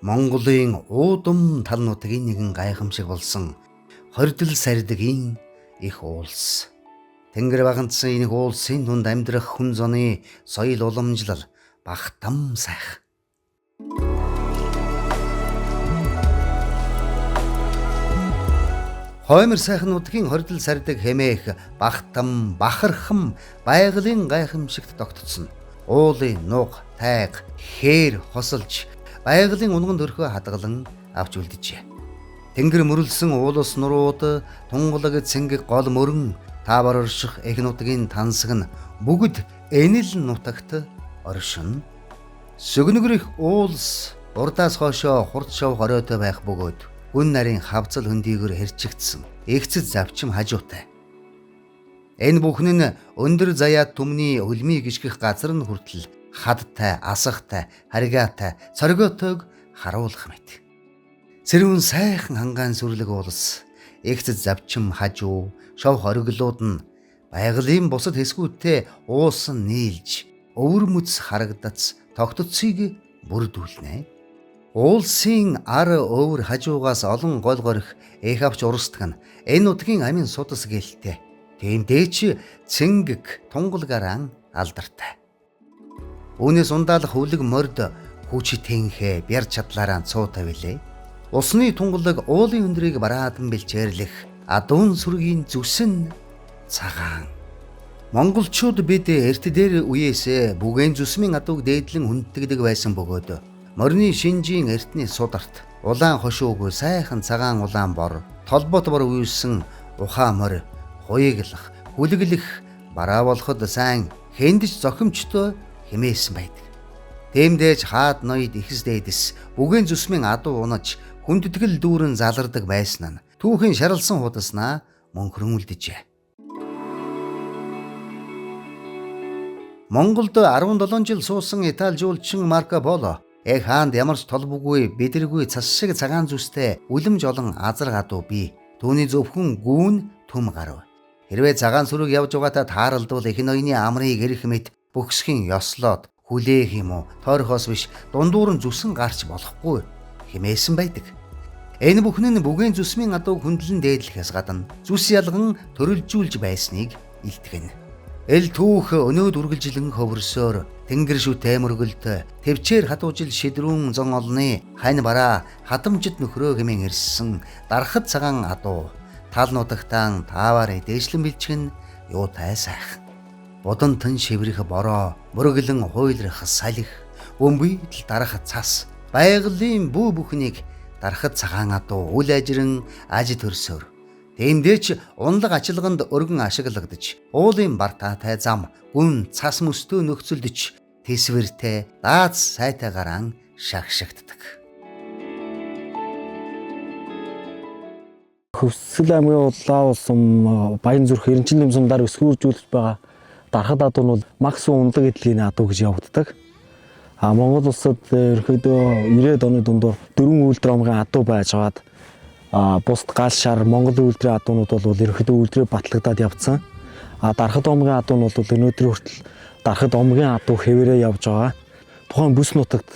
Монголын уудам талнуудын нэгэн гайхамшиг болсон хордол сардгийн их уулс. Тэнгэр багцсан энэ уулсын дунд амьдрах хүн зоны соёл уламжлал багтам сайх. Хоймор сайхнуудын хордол сардаг хэмээх багтам бахархам байгалийн гайхамшигт тогтцсон. Уулын нуг, тайг, хээр хосолж байгалийн унган төрхөө хадгалан авч үлдэжээ. Тэнгэр мөрлсөн уулус нурууд, тунгалаг цэнгэг гол мөрөн, таавар орших эх нутгийн тансаг нь бүгд энэл нутагт оршин. Сүгнэгрэх уулс урдаас хоошоо хурд шов хоройтой байх бөгөөд гүн нарийн хавцал хөндийгөр хэрчигдсэн эгцэд завчим хажуутай. Энэ бүхэн нь өндөр заяа түмний хөлмий гიშгэх газар нь хүртэл хадтай, асахтай, харигаатай, цоргиотойг харуулах мэт. Цэрүүн сайхан хангаан сүрлэг уулс, эгцэд завчим хажуу, шов хориглууд нь байгалийн бусад хэсгүүдтэй уусан нийлж, өвөр мүц харагдац тогтцыг бүрдүүлнэ. Уулсын ар өвөр хажуугаас олон гол горих эх авч урсдаг нь энэ нутгийн амин судас гэлтэй. Тиймдээ ч цэнгэг тунгалгараан алдартай. Үүнээс ундаалах хөлөг морд хүчтэнхэ бяр чадлаараа цуутай билээ. Усны тунгалаг уулын өндрийг бараадан бэлчээрлэх адуун сүргийн зүсэн цагаан. Монголчууд бид эрт дээр үеэс бүгээн зүсмийн адууг дээдлэн хүндтгэдэг байсан бөгөөд морины шинжийн эртний сударт улаан хошууг сайхан цагаан улаан бор, толбот бор үйсэн ухаан морь, хуйглах, хүлэглэх, бараа болоход сайн хэндэж зохимжтой хэмээсэн байдаг. Тиймдээж хаад ноёд ихс дээдэс бүгээн зүсмийн адуу унаж хүндэтгэл дүүрэн залардаг байсан нь түүхийн шаралсан худаснаа мөнхрөмөлдөжээ. Монголд 17 жил суусан Итали жуулчин Марко Поло эх хаанд ямар ч толбоггүй бидэргүй цас шиг цагаан зүстэй үлэмж олон азар гадуу бий. Түүний зөвхөн гүүн түм гарав. Хэрвээ цагаан сүрэг явж байгаатай тааралдвал эх ноёны амрыг эрх мэт бөхсхийн ёслоод хүлээх юм уу тойрхоос биш дундуур нь зүсэн гарч болохгүй хэмээсэн байдаг. Энэ бүхэн нь бүгээн зүсмийн адууг хөндлөн дээдлэхээс гадна зүс ялган төрөлжүүлж байсныг илтгэн. Эл түүх өнөөд үргэлжлэн хөвөрсөөр тэнгэр шүтээ мөргөлт төвчээр хадуужил шидрүүн зон олны хань бараа хадамжид нөхрөө хэмээн ирсэн дарахад цагаан адуу тал нутагтаан таавар дээшлэн бэлчгэн юутай сайх. Бодон тэн шиврэх бороо, мөрөглөн хуйлрах салхи, бөмбөйдл дарах цас, байгалийн бүү бүхнийг дарахад цагаан адуу үл ажирэн аж төрсөөр. Тиймдээ ч унлаг ачилганд өргөн ашиглагдаж, уулын бартаатай зам, гүн цас мөстөө нөхцөлдөж, тэсвэртэй, дааз сайтайгараа шагшигддаг. Хөвсгөл аймгийн улаан улсам Баянзүрх Эренчин сумдаар өсгүүржүүлж байгаа дарахад адуу нь бол максимум унлаг эдлэгийн адуу гэж явагддаг. Монгол улсад ерөөдөө 90-ад оны дундуур 4 үйлдвэр амгийн адуу байж байгаад бусд гал шар Монгол үйлдвэрийн адуунууд бол ерөөдөө үйлдвэрээ батлагдаад явцсан. Дарахад омгийн адуу нь бол өнөөдөр хүртэл дарахад омгийн адуу хэвээрээ явж байгаа. Тухайн бүс нутагт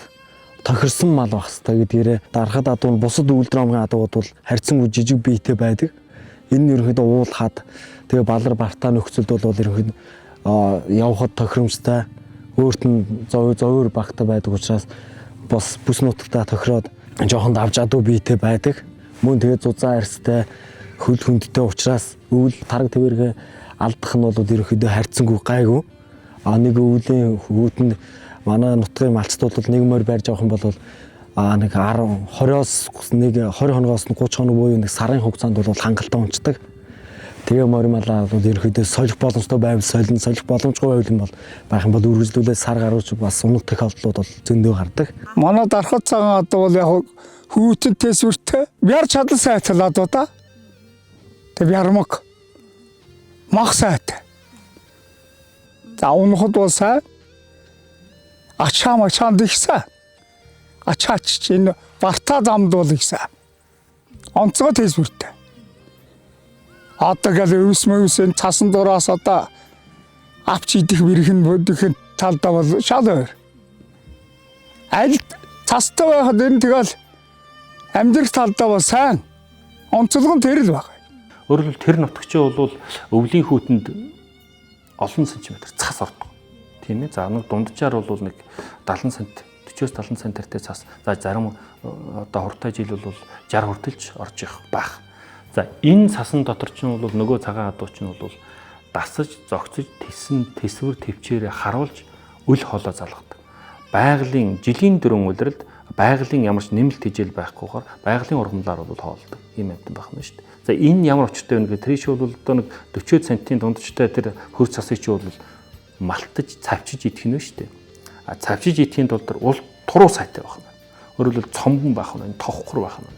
тохирсон мал байх хэрэгтэй гэдгээрээ дарахад адуу нь бусад үйлдвэр амгийн адууууд бол харьцан жижиг биетэй байдаг. Энэ нь ерөөдөө уулахад тэгээ балар бартаа нөхцөлд бол ерөөдөө явхад тохиромжтой өөрт нь зовёр багтаа байдаг учраас бас бүс нутагтаа тохироод жоохон давж адуу биетэй байдаг. Мөн тэгээ зузаан арьстай хөл хүндтэй учраас өвөл тараг твэргээ алдах нь бол ерөөдөө харьцангуй гайгүй. Нэг өвлийн хүүдэнд манай нутгийн малчтууд бол нэг морь барьж авах юм бол нэг 20-оос 20 хоногоос 30 хоног буюу нэг сарын хугацаанд бол хангалттай унцдаг. Тэгээ морь малаа бол ерөөдөө солих боломжтой байвал солино, солих боломжгүй байвал нь бол байх юм бол үргэлжлүүлээд сар гарууч бас унах тохиолдлууд бол зөндөө гардаг. Манай дарахад цагаан адуу бол яг хүүтэд тэсвэртэй бяр чадал сайтай адуу да. Тэг бярмаг мах сайтай. За унахад бол сайн. Ачаа мачаанд ихсэн. Ачаач энэ бартаа замд бол ихсэн. Онцгой тэсвэртэй. Одоо гал өвсмөсөн цасан дураас одоо авч идэх бэрхэн талдаа бол шал өөр. Аль цастай байхад энэ тэгэл Амьдрах талдаа бол сайн. Онцлог нь тэр л байна. Өөрөөр хэлбэл тэр нутагчаа бол өвлийн хүүтэнд олон сантиметр цас ордог. Тийм ээ. За нэг дунджаар бол нэг 70 см 40-70 см-тэй цас. За зарим одоо хуртай жил бол 60 хүртэлж орж байх. За энэ цасан дотор ч нь бол нөгөө цагаан адуу ч нь бол дасаж, зогцож, тэсвэр төвчээрээ харуулж үл хоолой залгадаг. Байгалийн жилийн дөрвөн улиралд байгалийн ямар ч нэмэлт хижээл байхгүйгээр байгалийн ургамлаар бол хоолдог. Ийм амтан байх нь шүү дээ. За энэ ямар очтой вэ гэхээр триш бол одоо нэг 40 см дундчтай тэр хөрс цасыг чи бол малтаж, цавчиж идэх нь шүү дээ. А цавчиж идэхийн тулд уул туруу сайтай байх нь. Өөрөөр хэлбэл цомгон байх нь, товхор байх нь.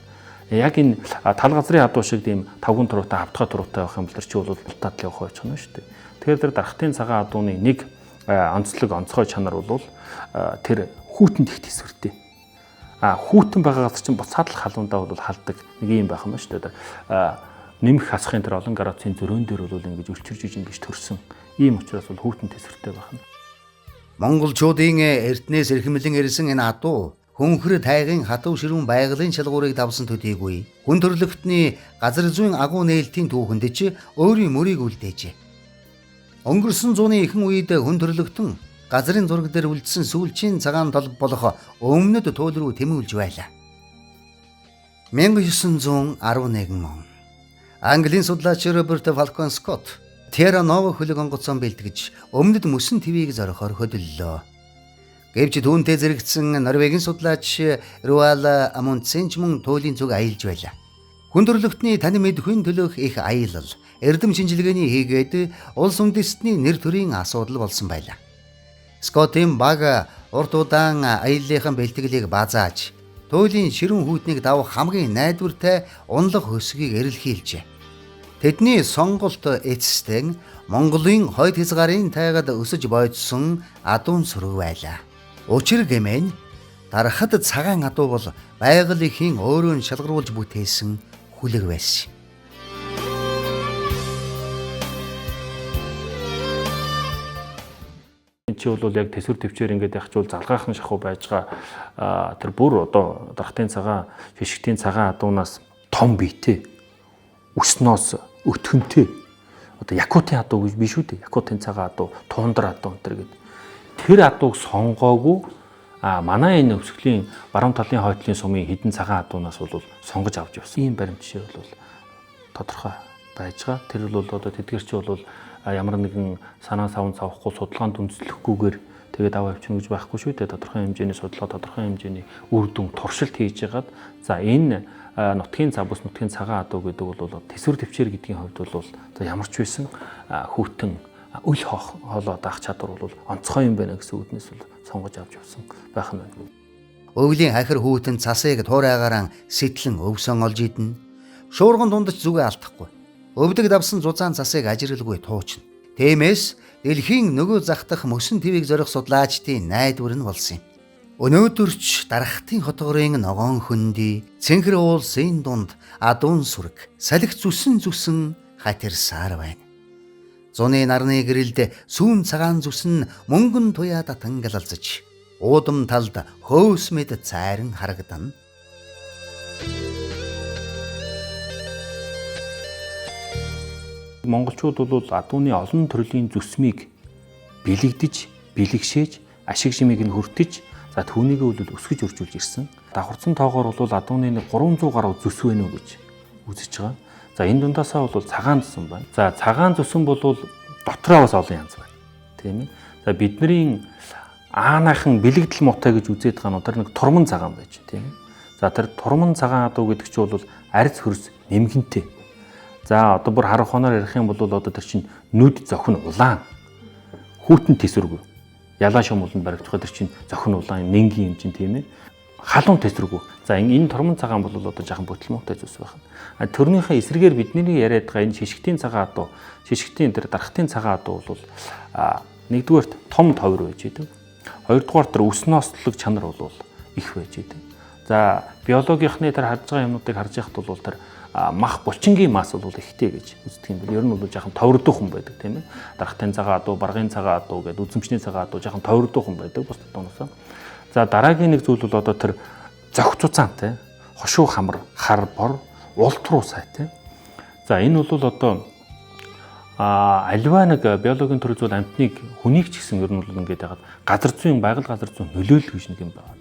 Яг энэ тал газрын адуу шиг тийм тавган туруутай, хавтгай туруутай байх юм бол чи бол бултаад л явах байж гэнэ шүү дээ. Тэгэхээр тэр дархтын цагаан адууны нэг онцгой чанар бол тэр хүүтэнд их тэсвэртэй. Хүүтэн байгаагаас чинь буцаад л халуундаа бол халдаг нэг юм байх юм шүү дээ. Нэмэх хасахын тэр олон градусын зөрөөн дээр бол ингэж өлчирж ингэж төрсөн. Ийм учраас бол хүүтэн тэсвэртэй байх нь. Монголчуудын эртнээс эрхэмлэн ирсэн энэ адуу хөнхөр тайгын хатуу ширүүн байгалийн шалгуурыг давсан төдийгүй хүн төрлөختний газар зүйн агуу нээлтийн түүхэнд ч өөрийн мөрийг үлдээжээ. Өнгөрсөн зууны ихэнх үед хүн төрлөختөн газрын зураг дээр үлдсэн сүүлчийн цагаан толб болох өмнөд туул руу тэмүүлж байлаа. 1911 он Английн судлаач Роберт Фалкон Скотт Терра Нова хөлөг онгоцон бэлтгэж өмнөд мөсөн твийг зорихоор хөдөллөө. Гэвч түүнтэй зэрэгцсэн Норвегийн судлаач Руал Амундсен ч мөн туйлын зүг аялж байлаа. Хүн төрлөختний тань мэдхийн төлөөх их аялал, эрдэм шинжилгээний хийгээд улс үндэстний нэр төрийн асуудал болсон байлаа. Скоттын баг урт удаан аяллахын бэлтгэлийг базааж, туйлын ширүүн хүүтнийг давах хамгийн найдвартай унлах хөсгийг эрэлхийлжээ. Тэдний сонголт эцэстэн Монголын хойд хязгаарын тайгад өсөж бойдсон адуун сүрэг байлаа. Учир гэмээн дарахад цагаан адуу бол байгалийнхын өөрөө нь шалгаруулж бүтээсэн хүлэг байсан. Чи бол яг тэсвэр төвчээр ингээд явахчвал залгаахан шахуу байж байгаа тэр бүр одоо дарахтын цагаан шишгтийн цагаан адуунаас том биетэй өснөөс өтгөнтэй одоо якутын адуу гэж биш үү дээ. Якутын цагаан адуу, туундар адуу энэ гэдэг. Тэр адууг сонгоогүй манай энэ өвсгөлийн баруун талын хойдлын сумын хідэн цагаан адуунаас бол сонгож авч явсан. Ийм баримт жишээ бол тодорхой байж байгаа. Тэр бол одоо тэдгэр чи бол ямар нэгэн санаа савн савхгүй судалгаанд үндэслэхгүйгээр тэгээд аваа явчихна гэж байхгүй шүү дээ. Тодорхой хэмжээний судалгаа, тодорхой хэмжээний үр дүн туршилт хийж яагаад за энэ нутгийн цав бус нутгийн цагаан адуу гэдэг бол тэсвэр төвчээр гэдгийн хувьд бол за ямар ч байсан хүүтэн үл хоолой даах чадвар бол онцгой юм байна гэсэн үгнээс бол сонгож авч явсан байх нь байна. Өвлийн хахир хүүтэн цасыг туурайгаараа сэтлэн өвсөн олж идэнэ. Шуурган дундч зүгээ алдахгүй. Өвдөг давсан зузаан цасыг ажирлгүй туучна. Тиймээс дэлхийн нөгөө зах дах мөсөн твийг зорих судлаачдын найдвар нь болсон юм. Өнөөдөрч дарахтын хотгорын ногоон хөндөй цэнхэр уулсын дунд адуун сүрэг салхи зүсэн хатирсаар байна. Зуны нарны гэрэлд сүүн цагаан зүсэн мөнгөн туяа татан галалзаж уудам талд хөөс мэд цайран харагдана. Монголчууд бол адууны олон төрлийн зүсмийг бэлэгдэж, бэлэгшээж, ашиг шимийг нь хүртэж, за түүнийг бол өсгөж өржүүлж ирсэн. Давхарцсан тоогоор бол адууны 300 гаруй зүс байна уу гэж үзэж байгаа. За энэ дундаасаа бол цагаан зүсэн байна. За цагаан зүсэн бол дотроо бас олон янз байна. Тийм ээ. За бидний аанайхан бэлэгдэл муутай гэж үзээд байгаа нь тэр нэг турман цагаан байж тийм ээ. За тэр турман цагаан адуу гэдэг чинь бол арьс хөрс нэмгэнтэй. За одоо бүр харах хоноор ярих юм бол одоо тэр чинь нүд зохин улаан хүүтэн тэсвэргүй. Ялаа шумууланд баригдах тэр чинь зохин улаан нэнгийн юм чинь тийм ээ. Халуун тэсвэргүй. За энэ турман цагаан бол одоо жоохон бүтлмуутай зүс байх нь. Төрнийхээ эсрэгээр бидний яриад байгаа энэ шишгтийн цагаан адуу, шишгтийн тэр дарахтын цагаан адуу бол нэгдүгээрт том товир байж идэв. Хоёрдугаар тэр үс нослог чанар бол их байж идэв. За биологийнхны тэр харж байгаа юмнуудыг харж яхад бол тэр мах булчингийн мас бол ихтэй гэж үздэг юм бол ер нь бол жоохон товирдуухан байдаг тийм ээ. Дарахтын цагаан адуу, баргын цагаан адуу гэдэг үзэмчний цагаан адуу жоохон товирдуухан байдаг бус тооноосоо. За дараагийн нэг зүйл бол одоо тэр зохицуцаантай хошуу хамар, хар бор, улт руу сайтай. За энэ бол одоо альва нэг биологийн төр зүйл амьтныг хүнийг ч гэсэн ер нь бол ингээд ягаад газар зүйн байгаль газар зүйн нөлөөлөл гэж нэг юм байна.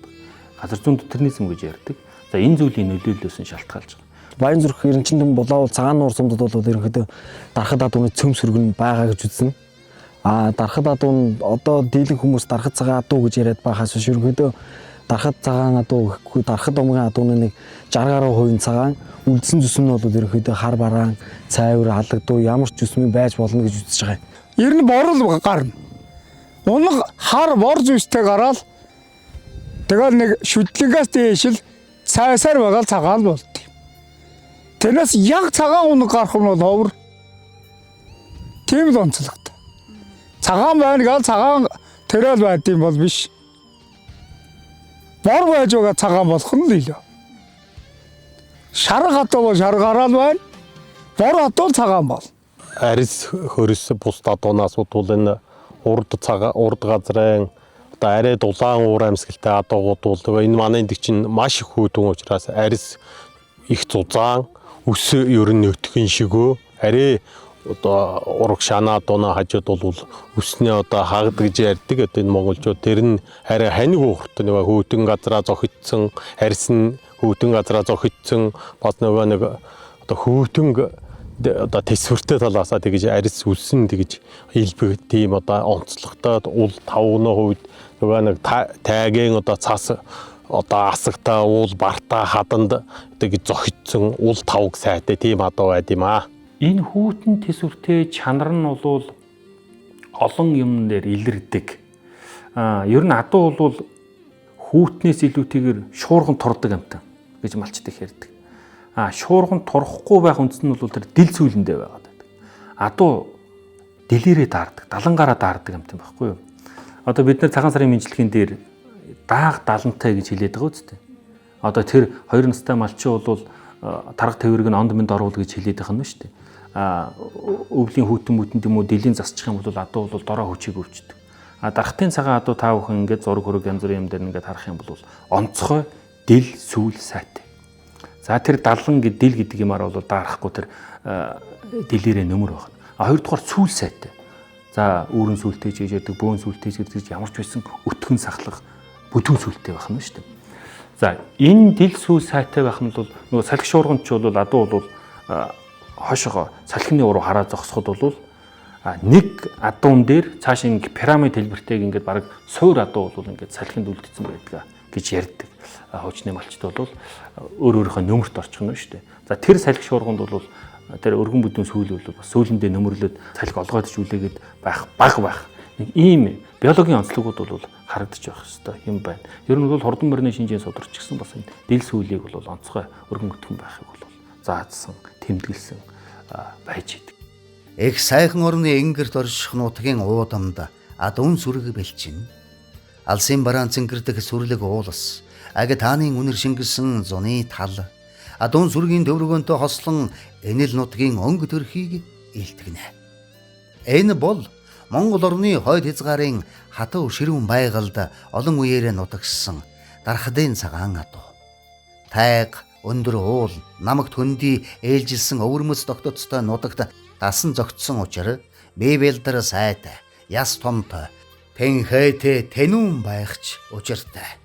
Газар зүйн детерминизм гэж ярьдаг. За энэ зүйлийн нөлөөллөөс нь шалтгаалж байгаа. Баян зүрх Эренчилдэм булаавал цагаан нуурсамдад бол ерөнхийдөө дарахад адууны цөм сөргөн байгаа гэж үзнэ. Дарахад адуу одоо дийлэн хүмүүс дарахад цагаан адуу гэж яриад байхаас биш ерөнхийдөө дарахад цагаан адуу гэхгүй дарахад омгийн адууны нэг 60% цагаан үлдсэн зүсэм нь бол ерөнхийдөө хар бараан, цайвар, алагдуу ямар ч зүсмийн байж болно гэж үзэж байгаа юм. Ер нь борол гарна. Унаг хар бор зүстэй гараал тэгэл нэг шүтлэгээс дээшил цайсаар байгаа цагаан болт. Тэрнээс яг цагаан унаг гарах нь бол ховор. Тийм л онцлогтой. Цагаан байна гал цагаан тэрэл байд юм бол биш. Бор байж байгаа цагаан болох нь л илүү. Шар хатуу бол шар гараал байна. Бор хатуу цагаан бол. Арис хөрөс бус адуунаас бол энэ урд газрын одоо арай дулаан уур амьсгалтай адуугууд бол энэ манай энд чинь маш их хүүдэн учраас арис их зузаан өс ер нь нөтгөн шигөө арай одоо ураг шанаа дунаа хажууд бол өснээ одоо хагад гэж ярьдаг. Одоо энэ монголчууд тэр нь арай ханиг уурт нэг хүүдэн газраа зохицсон арис нь хүүдэн газраа зохицсон бас нөгөө нэг одоо хүүдэн одоо тэсвэртэй талаасаа тэгж арис үлсэн тэгж хэлбэг тийм одоо онцлогтой уул тавны хувьд нөгөө нэг тайгийн одоо цас одоо асагтаа уул бартаа хаданд тэгж зохицсон уул тавг сайтай тийм адуу байд юм аа. Энэ хүүтэн тэсвэртэй чанар нь бол олон юм дээр илэрдэг. Ер нь адуу бол хүүтнээс илүүтэйгээр шуурган турдаг амтан гэж малчдаг ярьдаг. Шуурган турахгүй байх үндс нь бол тэр дил сүүлэндээ байгаад байдаг. Адуу дэлгэрээ даардаг, далангаараа даардаг амтан байхгүй юу? Одоо бид нар цагаан сарын мэдлэгийн дээр дааг далантай гэж хэлээд байгаа үстэй. Одоо тэр 2 настай малчин бол тарга тэврэг нь онд мэнд оруул гэж хэлээд байгаа юм шүү дээ. Өвлийн хүүтэн мүтэнд юм уу дилийн засчих юм бол адуу бол дороо хүчийг өвчдөг. Дархтын цагаан адуу таа бүхэн ингээд зураг хөрөг янз бүрийн юм дээр ингээд харах юм бол онцгой дил сүүл сайтай. За тэр далан гэдэг дил гэдэг юмар бол даарахгүй тэр дилэрээ нөмөр байна. Хоёрдугаар сүүл сайтай. За үүрэн сүлтэй гэж ярьдаг, бөөн сүлтэй гэдэг ямар ч байсан өтгөн сахлах бүдүүн сүлтэй байх нь шүү дээ. За энэ дил сүүл сайтай байх нь бол нөгөө салхи шуурганч бол адуу бол хошоо салхины уруу хараа зогсоход бол нэг адуун дээр цааш ингэ пирамид хэлбэртэйг ингээд баг суур адуу бол ингээд салхинд үлдсэн байдаг гэж ярьдаг. Хуучны малчд бол өөр өөрийнхөө нөмөрт орчихно шүү дээ. За тэр салхи шуурганд бол тэр өргөн бүдүүн сүүл бол бас сүүлэндээ нөмрлөд салхи олгоод чүүлээгээд байх байх. Нэг ийм биологийн онцлогуд бол харагдаж байх хэвээр юм байна. Ер нь бол хурдан морины шинжийн сударч гисэн бас энэ дил сүүлийг бол онцгой өргөн бүтгэн байхыг бол заадсан, тэмдэглэсэн байж идэг. Их сайхан орны энгэрт орших нутгийн уудамд адуун сүрэг бэлчин. Алсын бараан цэнгэрдэх сүрлэг уулас. Аг тааны үнэр шингэсэн зуны тал. Адуун сүргийн төврөгөөнтэй хослон энэл нутгийн өнгө төрхийг илтгэнэ. Энэ бол Монгол орны хойд хязгаарын хатуу ширүүн байгальд олон үеэрээ нутагссан дархадын цагаан адуу. Тайг, өндөр уул, намагт хөндөй ээлжилсэн өвөрмөц тогтоцтой нутагт дасан зогтсон учраас бибелдэр сайтай, яс томтой, тэнхээтэй тэнүүн байхч учиртай.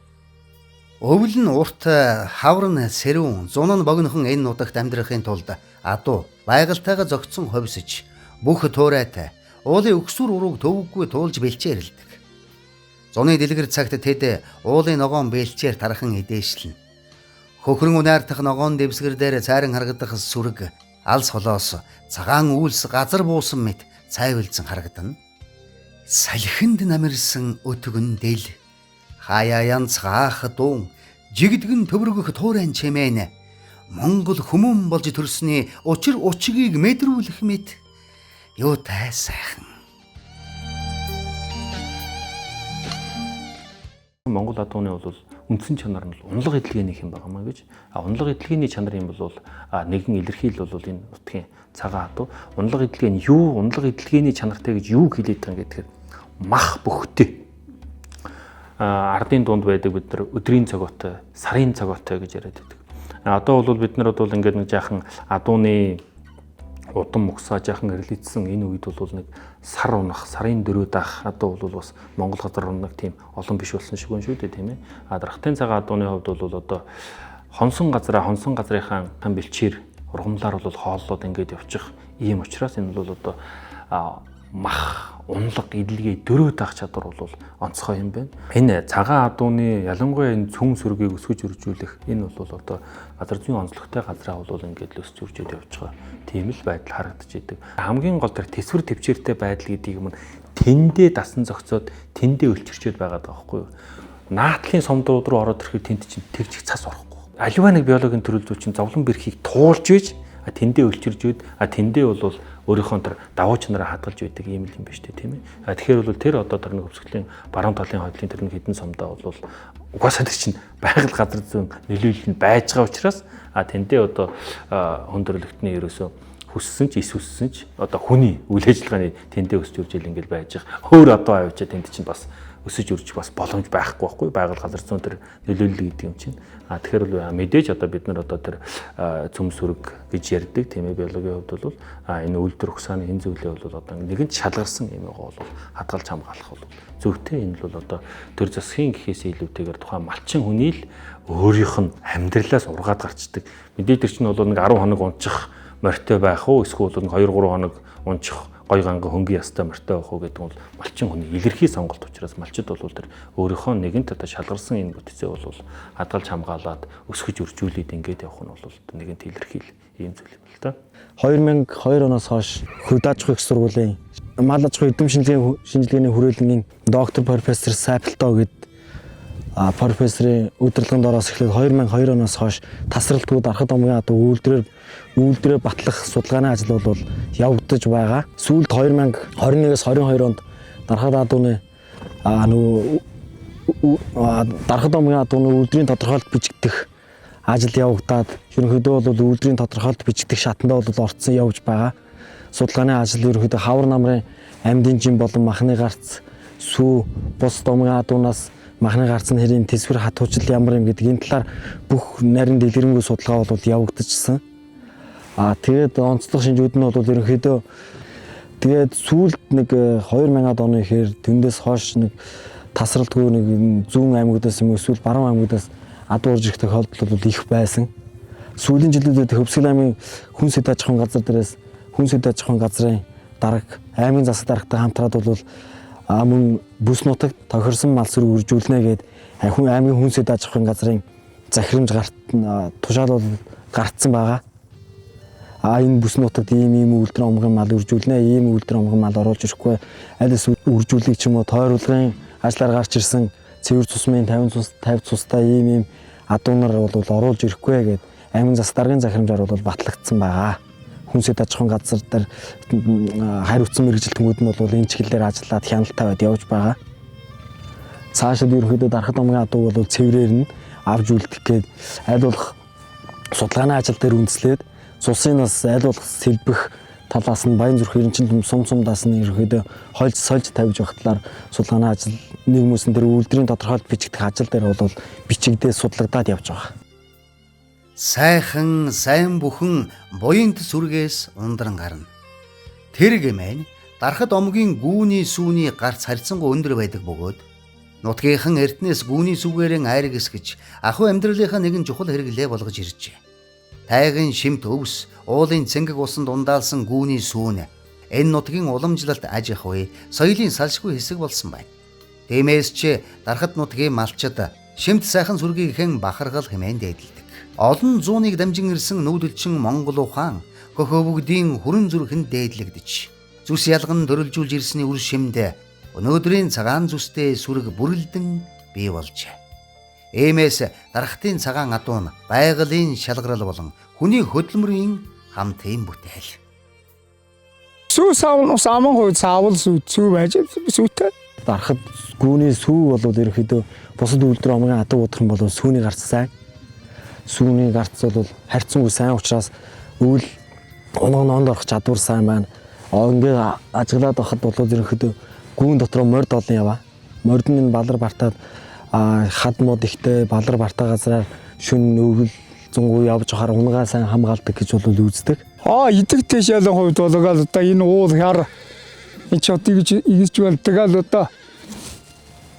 Өвөл нь урт, хавар нь сэрүүн, зун нь богинохон энэ нутагт амьдрахын тулд адуу байгальтайгаа зогтсон ховсож, бүх туурайтай, уулын өксүр урууг төвөггүй туулж бэлчээрэлдэг. Зуны дэлгэр цагт тэд уулын ногоон бэлчээр тархан эдээшлэн. Хөхрөн унаартах ногоон дэвсгэр дээр цайран харагдах сүрэг, алс холоос цагаан үйлс газар буусан мэт цайвилзан харагдана. Салхинд намирсан өтгөн дэл, хаяа янз хаах дуун, жигдгэн төврөгөх туурайн чимээн, Монгол хүмүүн болж төрсний учир учгийг мэдрүүлэх мэт юутай сайхан. Монгол адууны бол үндсэн чанар нь унлаг эдлэгээнийх юм байна гэж. Унлаг эдлэгээний чанар юм бол нэгэн илэрхийл бол энэ нутгийн цагаан адуу. Унлаг эдлэгээ нь юу? Унлаг эдлэгээний чанартай гэж юу хэлээд байгаа юм гэхээр мах бөхтэй. Ардын дунд байдаг бид нар өдрийн цогоотой, сарын цогоотой гэж яриад байдаг. Одоо бол бид нар бол ингээд нэг жаахан адууны удам мөксөө жаахан эрэлцсэн энэ үед бол нэг сар унах, сарын 4 даах одоо бол бас Монгол газар нэг тийм олон биш болсон шиг байна шүү дээ, тийм ээ. Дархтын цагаан адууны хувьд бол одоо хонсон газрынхаа бэлчээр ургамлаар бол хооллоод ингээд явчих ийм учраас энэ бол одоо мах, унлаг, идэлгээ 4 даах чадвар бол онцгой юм байна. Энэ цагаан адууны ялангуяа энэ цүн сүргийг өсгөж үржүүлэх энэ бол одоо газар зүйн онцлогтой газраа бол ингээд л өсч үржиж явж байгаа. Тийм л байдал харагдаж идэг. Хамгийн гол тэр тэсвэр төвчээртэй байдал гэдгийг юм тэндээ дасан зохицоод тэндээ өлчирчээд байгаа даа байхгүй юу? Наатлын сомдрууд руу ороод ирэхэд тэнд чинь тэр чих цас орохгүй. Аливаа нэг биологийн төрөлзүүд чинь зовлон бэрхийг туулж ийж тэндээ өлчирж үйд тэндээ бол өөрийнхөө тэр давуу чанараа хадгалж байдаг юм л юм байна шүү дээ, тийм ээ. Тэгэхээр бол тэр одоо тэр нэг өвсгөлийн баруун талын хойдлын тэр нэг хідэн сомдоо бол угаасаа тэр чинь байгаль газар зүйн нөлөөлөл нь байж байгаа учраас тэндээ одоо хүндрэлтний ерөөсөө хүссэн ч эсвүссэн ч одоо хүний үйл ажиллагааны тэндээ өсч үржил ингээл байж байгаа. Өөр одоо авчиад тэнд чинь бас өсөж үржих бас боломж байхгүй байхгүй байгаль газар зүйн тэр нөлөөлөл гэдэг юм чинь. Тэгэхээр бол мэдээж одоо бид нар одоо тэр цөм сүрэг гэж ярьдаг тийм ээ биологийн хувьд бол энэ үйлдвэр ухсааны энэ зүйлээ бол одоо нэгэнт шалгарсан юм байгаа бол хадгалж хамгаалах бол зөвхөн энэ бол одоо төр засгийн гэхээс илүүтэйгээр тухайн малчин хүний л өөрийнх нь амьдралаас ургаад гарчдаг. Мэдээж тэр чинь бол нэг 10 хоног унчих морьтой байх уу эсвэл нэг 2-3 хоног унчих гой ганга хөнгөн ястай морьтой байх уу гэдэг бол малчин хүний илэрхий сонголт учраас малчид бол тэр өөрийнхөө нэгэнт одоо шалгарсан энэ бүтцээ бол хадгалж хамгаалаад өсгөж үржүүлээд ингээд явах нь бол нэгэнт илэрхийл ийм зүйл юм л да. 2002 оноос хойш Хөв аж ахуйн их сургуулийн мал аж ахуйн эдэм шинжилгээний хүрээлэнгийн доктор профессор Сайфалтоо гэдэг профессорын удирдлаганд ороос эхлээд 2002 оноос хойш тасралтгүй дарахад омгийн адуу үйлдвэрээр батлах судалгааны ажил бол явагдаж байгаа. Сүүлд 2021-с 22 онд дарахад адууны дарахад омгийн адууны үйлдвэрийн тодорхойлолт бичигдэх ажил явагдаад ерөнхийдөө бол үйлдвэрийн тодорхойлолт бичигдэх шатанд бол орцсон явж байгаа. Судалгааны ажил ерөнхийдөө хавар намрын амьдын жин болон махны гарц, сүү, бус омгийн адуунаас махны гарцны хэрийн тэсвэр хатуучил ямар юм гэдэг энэ талаар бүх нарийн дэлгэрэнгүй судалгаа бол явагдчихсан. Тэгээд онцлог шинжүүд нь бол ерөнхийдөө тэгээд сүүлд нэг 2000-ад оны ихэр тэндээс хойш нэг тасралтгүй нэг зүүн аймагудаас юм эсвэл баруун аймагудаас адуу орж ирэх тохиолдол бол их байсан. Сүүлийн жилүүдэд Хөвсгөл аймгийн хүн сэт аж ахуйн газар дээрээс хүн сэт аж ахуйн газрын дарга аймгийн засаг даргатай хамтраад бол мөн бүс нутагт тохирсон мал сүрэг үржүүлнэ гээд аймгийн хүн сэт аж ахуйн газрын захирамж тушаал бол гартсан байгаа. Энэ бүс нутагт ийм үйлдвэр омгын мал үржүүлнэ, ийм үйлдвэр омгын мал оруулж ирэхгүй аль эсвэл үржүүлэх ч юм уу тойруулгын ажлаар гарч ирсэн цэвэр цусмын 50 цустай ийм адуунаар бол оруулж ирэхгүй гэд аймгийн засаг даргын захирамжаар бол батлагдсан байгаа. Хүн сэт аж ахуйн газар дээр хариуцсан мэргэжилтнүүд нь бол энэ чиглэлээр ажиллаад хяналт тавиад явж байгаа. Цаашид ерөнхийдөө дарахад омгийн адуу бол цэврээр нь авж үлдэх гээд аль болох судалгааны ажил дээр үндэслээд цусын нас аль болох сэлбэх талаас нь Баян зүрх Эренчин сумдаас нь ерөнхийдөө сольж тавьж явах талаар судалгааны ажил нийгмөөсөн тэр үйлдвэрийн тодорхойлолт бичигдэх ажил дээр бол бичигдээ судлагдаад явж байгаа. Сайн бүхэн буянт сүргээс ундран гарна. Тэр гэмээн дарахад омгийн гүүний сүүний гарц харьцангуй өндөр байдаг бөгөөд нутгийнхан эрднээс гүүний сүгээрэн айраг эсгэж ахуй амьдралынхаа нэгэн чухал хэрэглээ болгож иржээ. Тайгын шимт өвс, уулын цэнгэг усан дундаалсан гүүний сүүн энэ нутгийн уламжлалт аж ахуй, соёлын салшгүй хэсэг болсон байна. Тиймээс ч дарахад нутгийн малчид шимт сайхан сүргийг хэн бахаргал хэмээн дээдэлдэг. Олон зууныг дамжин ирсэн нүүдэлчин Монгол ухаан хөхөвгдийн хүрэн зүрхэнд дээдлэгдэж зүс ялган дөрөлжүүлж ирсний үр шимдэ өнөөдрийн цагаан зүстэй сүрэг бүрэлдэн бий болжээ. Иймээс дарахтын цагаан адуу нь байгалийн шалгарал болон хүний хөдөлмөрийн хамт юм бүтээл. Сүү савн ус аман хувь саавал сүү байж сүүтэй. Дарахад гүүний сүү бол ерөнхийдөө бусад үйлдвэр омгийн адуу удах юм бол сүүний гарц сайн. Сүүний гарц бол харьцангуй сайн учраас өвөл онд орох чадвар сайн байна. Ингээ ажиглаад байхад бол ерөнхийдөө гүүн дотроо морд олон яваа. Морд нь балар бартаад хад мод ихтэй балар бартаа газраар шүн өвөл зунгуу явж хахаар унгаа сайн хамгаалдаг гэж бол үздэг. Идэг тэшээлийн хувьд бол одоо энэ уул хяр энэ ч одоо игж болдог л одоо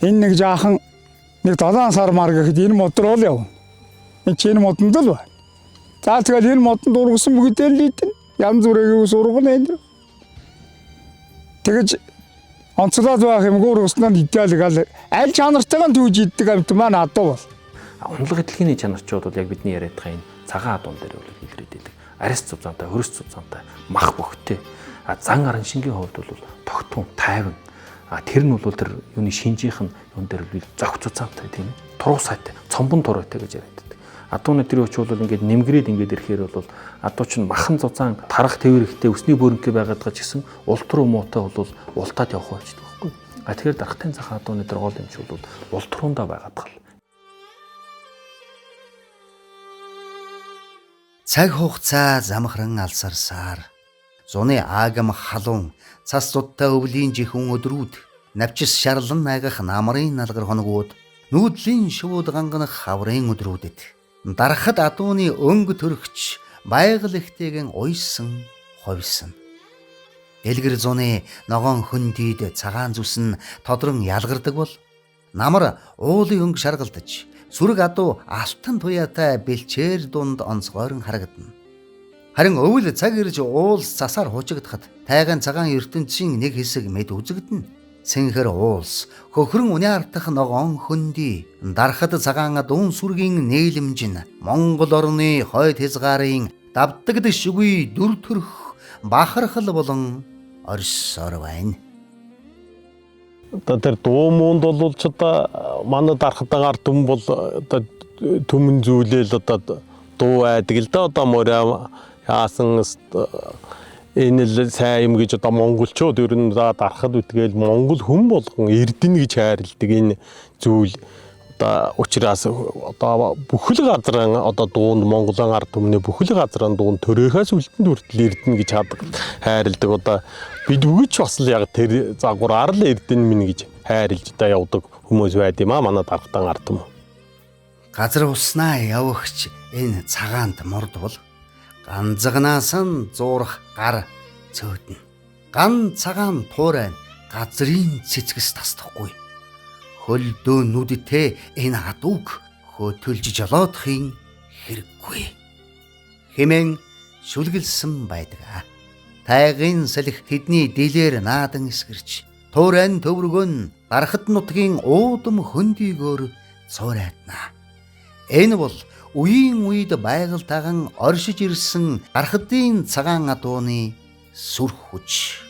энэ нэг жаахан нэг 7 сар мар гэхэд энэ мотор бол явна. Энэ ч энэ модонд л байна. За тэгэл энэ модонд ургасан бүгдээ л ийдэн янз бүрийн сургал энэ. Тэгэж онцлоод байх юм гуурснаа идэлгээл аль чанартайгаа түүж иддэг амт маань адуу бол. Унлаг эдлэгийн чанарчууд бол яг бидний яриад байгаа энэ цагаан адуун дээр бол илрээд байдаг. Арьс цуцаантай, хөрс цуцаантай, мах бөхтэй. Зан арын шингийн хувьд бол тогтун, тайван. Тэр нь бол тэр юуны шинжийнх нь юун дээр бол зохи цуцаантай тийм ээ. Туруу сайтай, цомбон туруутай гэж яриад байдаг. Адууны тэр өч бол ингээд нэмгрээд ингээд ирэхээр бол адуу ч махан цуцаан тарах тэвэр ихтэй өсний бөөрөнгө байгаад байгаа ч гэсэн улт руу муутай бол ултаад явах байж байгаа байхгүй. Тэгэхээр дархтын цах адууны тэр гол юмч бол улт руундаа байгаад байгаа. Цаг хугацаа замхран алсарсаар зуны аагам халуун цас зудтай өвлийн жихэн өдрүүд навчис шарлан найгах намрын налгар хоногуд нүүдлийн шууд ганганах хаврын өдрүүдэд дарахад адууны өнгө төрөгч байгаль ихтэйгэн уйсан ховьсон дэлгэр зуны ногоон хөндийд цагаан зүс нь тодрон ялгардаг бол намар уулын өнгө шаргалдаж сүрэг адуу алтан туяатай бэлчээр дунд онцгойрон харагдана. Харин өвөл цаг ирж уулс засаар хужигдахад тайган цагаан ертөнцийн нэг хэсэг мэд үзэгдэнэ. Сэнхэр уулс хөхрөн униартах ногоон хөндөй дарахад цагаан дуун сүргийн нээлэмж нь Монгол орны хойд хязгаарын давдагд шүгүй дүр төрх бахархал болон орсоор байна. Одоо тэр дуу муунд бол ч одоо манай дархтагаар түм бол одоо түмэн зүйлэл одоо дуу айдаг л да одоо моря яасан энэ л сайн юм гэж одоо монголчууд ер нь дархад үтгээл монгол хүн болгон эрдэнэ гэж хайрладаг энэ зүйл одоо учраас одоо бүхэл газрын одоо дуунд монголын ард түмний бүхэл газрын дуунд төрөөхөөс үлдэнд хүртэл эрдэнэ гэж хайрладаг одоо бид бүгд ч бас л яг тэр загвараар л эрдэнэ минь гэж хайрлж та явдаг хүмүүс байд юм а манай дархтан ард түмэн. Газар уснаа явагч энэ цагаант морд бол ганцгнаас нь зуурах гар цөөднө. Ган цагаан туурай газрын цэцгэс тасдахгүй. Хөлдөө нүдтэй энэ адууг хөтөлж жолоодохын хэрэггүй. Хэмээн шүлгэлсэн байдаг. Тайгын салхи тэдний дилээр наадан эсгэрч туурайн төвргөн дарахт нутгийн уудам хөндийгөөр цуурайтна. Энэ бол үеийн үед байгальтайган оршиж ирсэн дарахтын цагаан адууны сүр хүч.